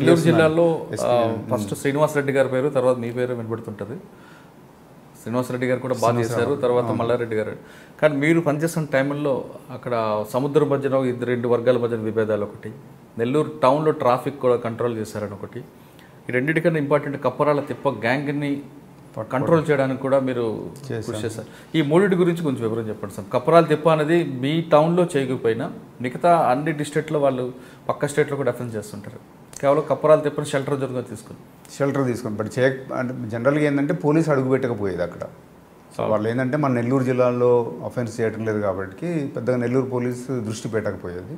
నెల్లూరు జిల్లాలో ఫస్ట్ శ్రీనివాసరెడ్డి గారి పేరు, తర్వాత మీ పేరు వినబడుతుంటుంది. శ్రీనివాసరెడ్డి గారు కూడా బాగా చేశారు, తర్వాత మల్లారెడ్డి గారు. కానీ మీరు పనిచేస్తున్న టైంలో అక్కడ సముద్రం మధ్యన రెండు వర్గాల మధ్యన విభేదాలు ఒకటి, నెల్లూరు టౌన్లో ట్రాఫిక్ కూడా కంట్రోల్ చేశారని ఒకటి, ఈ రెండింటికన్నా ఇంపార్టెంట్ కప్పరాల తిప్ప గ్యాంగ్ని కంట్రోల్ చేయడానికి కూడా మీరు కృషి చేశారు. ఈ మూడింటి గురించి కొంచెం వివరం చెప్పండి సార్. కప్పరాల తిప్ప అనేది మీ టౌన్లో చేయకపోయినా మిగతా అన్ని డిస్ట్రిక్ట్లో వాళ్ళు పక్క స్టేట్లో కూడా డిఫెన్స్ చేస్తుంటారు. కేవలం కప్పరాల తిప్పని షెల్టర్ తీసుకొని బట్ అంటే జనరల్గా ఏంటంటే పోలీసు అడుగు పెట్టకపోయేది అక్కడ. సో వాళ్ళు ఏంటంటే మన నెల్లూరు జిల్లాలో అఫెన్స్ చేయటం లేదు కాబట్టి పెద్దగా నెల్లూరు పోలీసు దృష్టి పెట్టకపోయేది.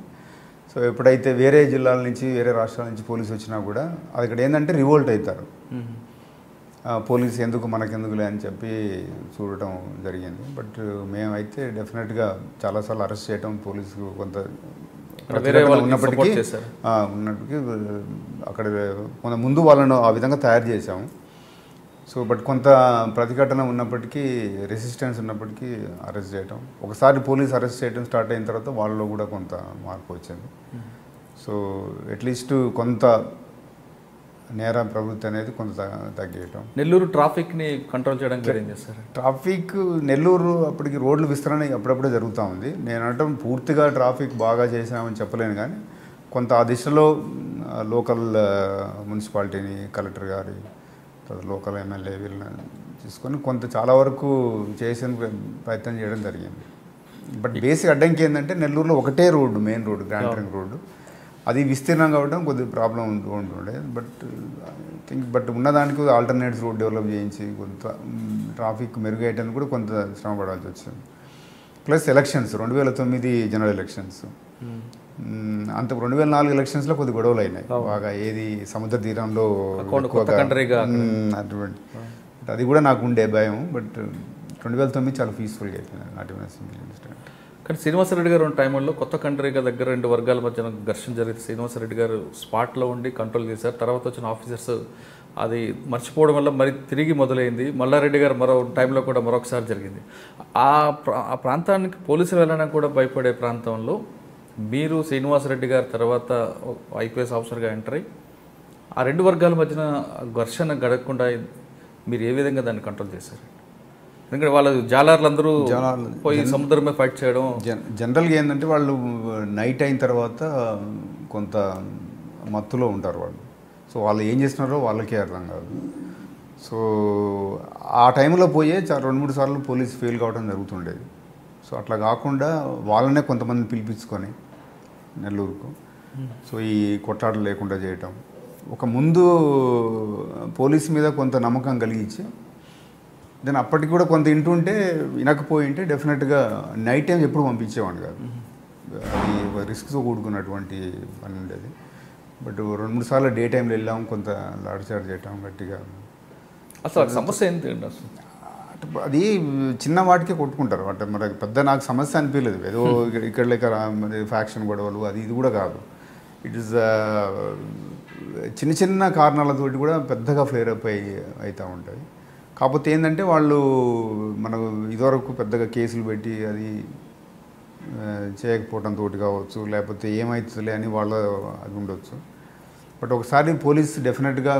సో ఎప్పుడైతే వేరే జిల్లాల నుంచి వేరే రాష్ట్రాల నుంచి పోలీసు వచ్చినా కూడా అది ఇక్కడ ఏంటంటే రివోల్ట్ అవుతారు. పోలీసు ఎందుకు మనకెందుకులే అని చెప్పి చూడటం జరిగింది. బట్ మేమైతే డెఫినెట్గా చాలాసార్లు అరెస్ట్ చేయటం, పోలీసు కొంత ఉన్నప్పటికీ అక్కడ కొంత ముందు వాళ్ళను ఆ విధంగా తయారు చేశాము. సో బట్ కొంత ప్రతిఘటన ఉన్నప్పటికీ, రెసిస్టెన్స్ ఉన్నప్పటికీ అరెస్ట్ చేయటం, ఒకసారి పోలీస్ అరెస్ట్ చేయడం స్టార్ట్ అయిన తర్వాత వాళ్ళలో కూడా కొంత మార్పు వచ్చింది. సో అట్లీస్ట్ కొంత నేర ప్రవృత్తి అనేది కొంత తగ్గేయటం. నెల్లూరు ట్రాఫిక్ని కంట్రోల్ చేయడానికి ఏం చేస్తారు? ట్రాఫిక్ నెల్లూరు అప్పటికి రోడ్ల విస్తరణ అప్పుడప్పుడే జరుగుతూ ఉంది. నేను అనటం పూర్తిగా ట్రాఫిక్ బాగా చేసామని చెప్పలేను, కానీ కొంత ఆ దిశలో లోకల్ మున్సిపాలిటీని, కలెక్టర్ గారి, లోకల్ ఎమ్మెల్యే వీళ్ళని తీసుకొని కొంత చాలా వరకు చేసిన ప్రయత్నం చేయడం జరిగింది. బట్ బేసిక్ అడ్డంకి ఏంటంటే నెల్లూరులో ఒకటే road, main road, grand trunk road, అది విస్తీర్ణం కావడం కొద్దిగా ప్రాబ్లం ఉంటుండే. బట్ ఉన్నదానికి ఆల్టర్నేట్స్ రోడ్ డెవలప్ చేయించి కొంత ట్రాఫిక్ మెరుగయ్యడానికి కూడా కొంత శ్రమ పడాల్సి వచ్చింది. ప్లస్ ఎలక్షన్స్ 2009 జనరల్ ఎలక్షన్స్, అంత 2004 ఎలక్షన్స్లో కొద్ది గొడవలు అయినాయి బాగా. ఏది సముద్ర తీరంలో అటువంటి అది కూడా నాకు ఉండే భయం. బట్ 2009 చాలా పీస్ఫుల్గా అయిపోయింది, నాట్ ఈవెన్ సింగిల్ ఇన్సిడెంట్. కానీ శ్రీనివాసరెడ్డి గారు ఉన్న టైంలో కొత్త కంట్రీగా దగ్గర రెండు వర్గాల మధ్యన ఘర్షణ జరిగితే శ్రీనివాసరెడ్డి గారు స్పాట్లో ఉండి కంట్రోల్ చేశారు. తర్వాత వచ్చిన ఆఫీసర్స్ అది మర్చిపోవడం వల్ల మరి తిరిగి మొదలైంది. మల్లారెడ్డి గారు మరో టైంలో కూడా మరొకసారి జరిగింది. ఆ ప్రాంతానికి పోలీసులు వెళ్ళడానికి కూడా భయపడే ప్రాంతంలో మీరు శ్రీనివాసరెడ్డి గారి తర్వాత ఐపీఎస్ ఆఫీసర్గా ఎంటర్ అయ్యి ఆ రెండు వర్గాల మధ్యన ఘర్షణ గడకుండా మీరు ఏ విధంగా దాన్ని కంట్రోల్ చేశారు? ఎందుకంటే వాళ్ళు జాలర్లందరూ పోయి సముద్రమే ఫైట్ చేయడం. జనరల్గా ఏంటంటే వాళ్ళు నైట్ అయిన తర్వాత కొంత మత్తులో ఉంటారు వాళ్ళు. సో వాళ్ళు ఏం చేస్తున్నారో వాళ్ళకే అర్థం కాదు. సో ఆ టైంలో పోయే 2-3 సార్లు పోలీసు ఫెయిల్ కావడం జరుగుతుండేది. సో అట్లా కాకుండా వాళ్ళనే కొంతమందిని పిలిపించుకొని నెల్లూరుకు సో ఈ కొట్లాటలు లేకుండా చేయటం, ఒక ముందు పోలీసు మీద కొంత నమ్మకం కలిగించి దెన్ అప్పటికి కూడా కొంత వింటుంటే వినకపోయి ఉంటే డెఫినెట్గా నైట్ టైం ఎప్పుడు పంపించేవాడిని కాదు. అది రిస్క్తో కూడుకున్నటువంటి పని ఉండేది. బట్ 2-3 సార్లు డే టైంలో వెళ్ళాం, కొంత లాఠీచార్జ్ చేయటం గట్టిగా. అసలు సమస్య ఏంటి అసలు? అది చిన్న వాటికే కొట్టుకుంటారు అంటే మరి పెద్ద నాకు సమస్య అనిపించలేదు. ఏదో ఇక్కడ లేక ఫ్యాక్షన్ గొడవలు అది ఇది కూడా కాదు. ఇట్ ఈస్ చిన్న చిన్న కారణాలతోటి కూడా పెద్దగా ఫ్లేర్ అప్ అవుతూ ఉంటాయి. కాకపోతే ఏంటంటే వాళ్ళు మనకు ఇదివరకు పెద్దగా కేసులు పెట్టి అది చేయకపోవడంతో కావచ్చు, లేకపోతే ఏమవుతుందిలే అని వాళ్ళ అది ఉండొచ్చు. బట్ ఒకసారి పోలీసు డెఫినెట్గా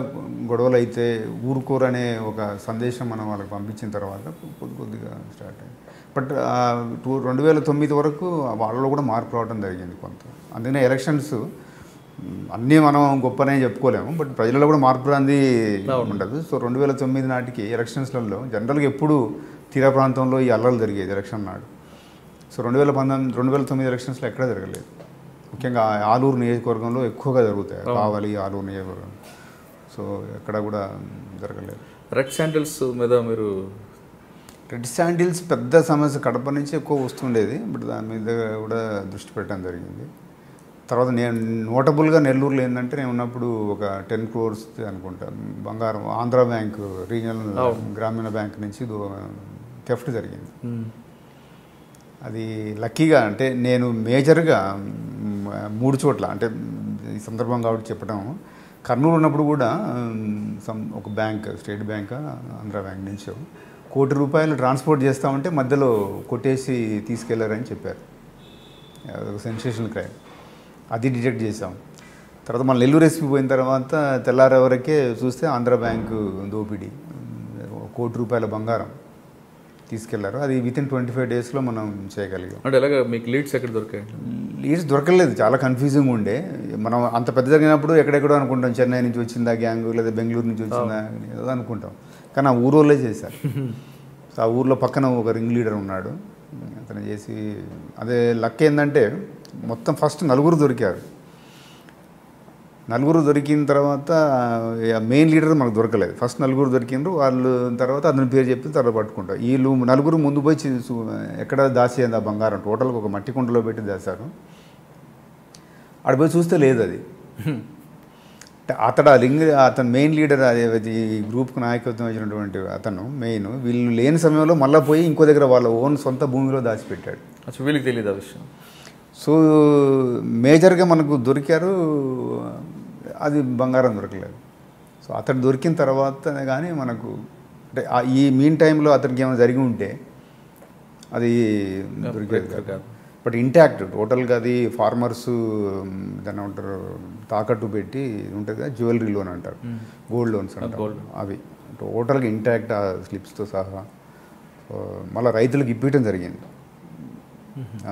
గొడవలు అయితే ఊరుకోరనే ఒక సందేశం మనం వాళ్ళకి పంపించిన తర్వాత కొద్దిగా స్టార్ట్ అయింది. బట్ 2009 వరకు వాళ్ళలో కూడా మార్పు రావడం జరిగింది కొంత. అందుకనే ఎలక్షన్స్ అన్నీ మనం గొప్పనే చెప్పుకోలేము, బట్ ప్రజలలో కూడా మార్పు రాంది ఉండదు. సో 2009 నాటికి ఎలక్షన్స్లలో జనరల్గా ఎప్పుడు తీర ప్రాంతంలో ఈ అల్లర్లు జరిగేది ఎలక్షన్ నాడు. సో 2009 ఎలక్షన్స్లో ఎక్కడా జరగలేదు. ముఖ్యంగా ఆలూరు నియోజకవర్గంలో ఎక్కువగా జరుగుతాయి, కావాలి ఆలూరు నియోజకవర్గం. సో ఎక్కడ కూడా జరగలేదు. రెడ్ శాండిల్స్ మీద మీరు రెడ్ శాండిల్స్ పెద్ద సమస్య కడప నుంచి ఎక్కువ వస్తుండేది, బట్ దాని మీద కూడా దృష్టి పెట్టడం జరిగింది. తర్వాత నేను నోటబుల్గా నెల్లూరులో ఏంటంటే నేను ఉన్నప్పుడు ఒక 10 crores అనుకుంటాను బంగారం ఆంధ్ర బ్యాంక్ రీజనల్ గ్రామీణ బ్యాంక్ నుంచి థెఫ్ట్ జరిగింది. అది లక్కీగా అంటే నేను మేజర్గా 3 చోట్ల అంటే ఈ సందర్భం కాబట్టి చెప్పడం, కర్నూలు ఉన్నప్పుడు కూడా ఒక bank, state bank Andhra bank నుంచి 1 కోటి రూపాయలు ట్రాన్స్పోర్ట్ చేస్తామంటే మధ్యలో కొట్టేసి తీసుకెళ్లారని చెప్పారు. అదొక సెన్సేషనల్ క్రైమ్, అది డిటెక్ట్ చేసాం. తర్వాత మళ్ళీ నెల్లూరు ఎస్పీ పోయిన తర్వాత తెల్లారే వరకే చూస్తే ఆంధ్ర బ్యాంకు దోపిడీ, ₹1 కోటి బంగారం తీసుకెళ్లారు. అది వితిన్ 25 డేస్లో మనం చేయగలిగాం. అంటే ఎలాగ మీకు లీడ్స్ ఎక్కడ దొరికాయి? లీడ్స్ దొరకలేదు, చాలా కన్ఫ్యూజింగ్ ఉండే. మనం అంత పెద్ద జరిగినప్పుడు ఎక్కడెక్కడో అనుకుంటాం, చెన్నై నుంచి వచ్చిందా గ్యాంగ్, లేదా బెంగళూరు నుంచి వచ్చిందా ఏదో అనుకుంటాం. కానీ ఆ ఊరోళ్ళే చేశారు. సో ఆ ఊర్లో పక్కన ఒక రింగ్ లీడర్ ఉన్నాడు, అతను చేసి అదే లక్ ఏంటంటే మొత్తం ఫస్ట్ 4 దొరికారు. 4 దొరికిన తర్వాత మెయిన్ లీడర్ మనకు దొరకలేదు. ఫస్ట్ 4 దొరికిండ్రు, వాళ్ళు తర్వాత అతని పేరు చెప్పి తర్వాత పట్టుకుంటారు. వీళ్ళు 4 ముందు పోయి ఎక్కడ దాచేది ఆ బంగారం, టోటల్గా ఒక మట్టి కుండలో పెట్టి దాచారు. ఆడ పోయి చూస్తే లేదు అది. అతను మెయిన్ లీడర్, అదే ఈ గ్రూప్కి నాయకత్వం వచ్చినటువంటి అతను మెయిన్, వీళ్ళు లేని సమయంలో మళ్ళీ పోయి ఇంకో దగ్గర వాళ్ళ ఓన్ సొంత భూమిలో దాచిపెట్టాడు. అసలు వీళ్ళకి తెలియదు ఆ విషయం. సో మేజర్గా మనకు దొరికారు, అది బంగారం దొరకలేదు. సో అతను దొరికిన తర్వాత కానీ మనకు అంటే ఈ మీన్ టైంలో అతనికి ఏమైనా జరిగి ఉంటే అది దొరికేది కాదు. బట్ ఇంటాక్ట్ టోటల్గా అది ఫార్మర్స్ దాన్ని ఉంటారు తాకట్టు పెట్టి ఉంటుంది కదా, జ్యువెలరీ లోన్ అంటారు, గోల్డ్ లోన్స్ అంటారు, అవి టోటల్గా ఇంటాక్ట్ ఆ స్లిప్స్తో సహా. మళ్ళీ రైతులకు ఇప్పించడం జరిగింది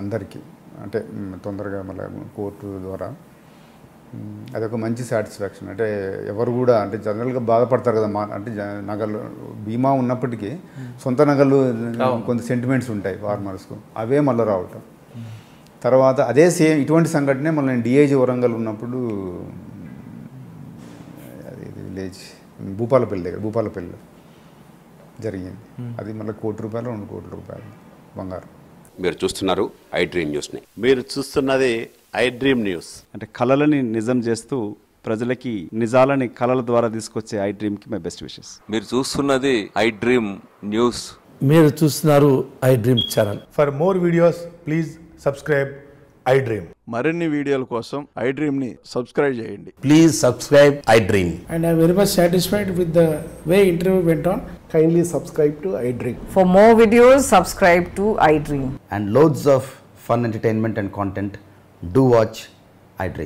అందరికీ, అంటే తొందరగా మళ్ళీ కోర్టు ద్వారా. అదొక మంచి సాటిస్ఫాక్షన్. అంటే ఎవరు కూడా అంటే జనరల్గా బాధపడతారు కదా, అంటే నగలు బీమా ఉన్నప్పటికీ సొంత నగలు కొంత సెంటిమెంట్స్ ఉంటాయి ఫార్మర్స్కు, అవే మళ్ళీ రావటం. తర్వాత అదే సేమ్ ఇటువంటి సంఘటనే మళ్ళీ డిఐజీ వరంగల్ ఉన్నప్పుడు, అది విలేజ్ భూపాలపల్లి దగ్గర, భూపాలపల్లిలో జరిగింది. అది మళ్ళీ ₹1 కోటి ₹2 కోట్ల బంగారం. మీరు చూస్తున్నారు ఐ డ్రీమ్ న్యూస్ని. మీరు చూస్తున్నది ఐ డ్రీమ్ న్యూస్. అంటే కళలని నిజం చేస్తూ ప్రజలకి నిజాలని కళల ద్వారా తీసుకొచ్చే ఐ డ్రీమ్కి మై బెస్ట్ విషెస్. మీరు చూస్తున్నది ఐ డ్రీమ్ న్యూస్. మీరు చూస్తున్నారు I dream channel. For more videos please subscribe I dream. మరిన్ని వీడియోల కోసం ఐ డ్రీమ్ని సబ్స్క్రైబ్ చేయండి. Please subscribe I dream. And I'm very much satisfied with the way interview went on. Kindly subscribe to I Dream. For more videos, subscribe to I Dream. And loads of fun entertainment and content. Do watch I Dream.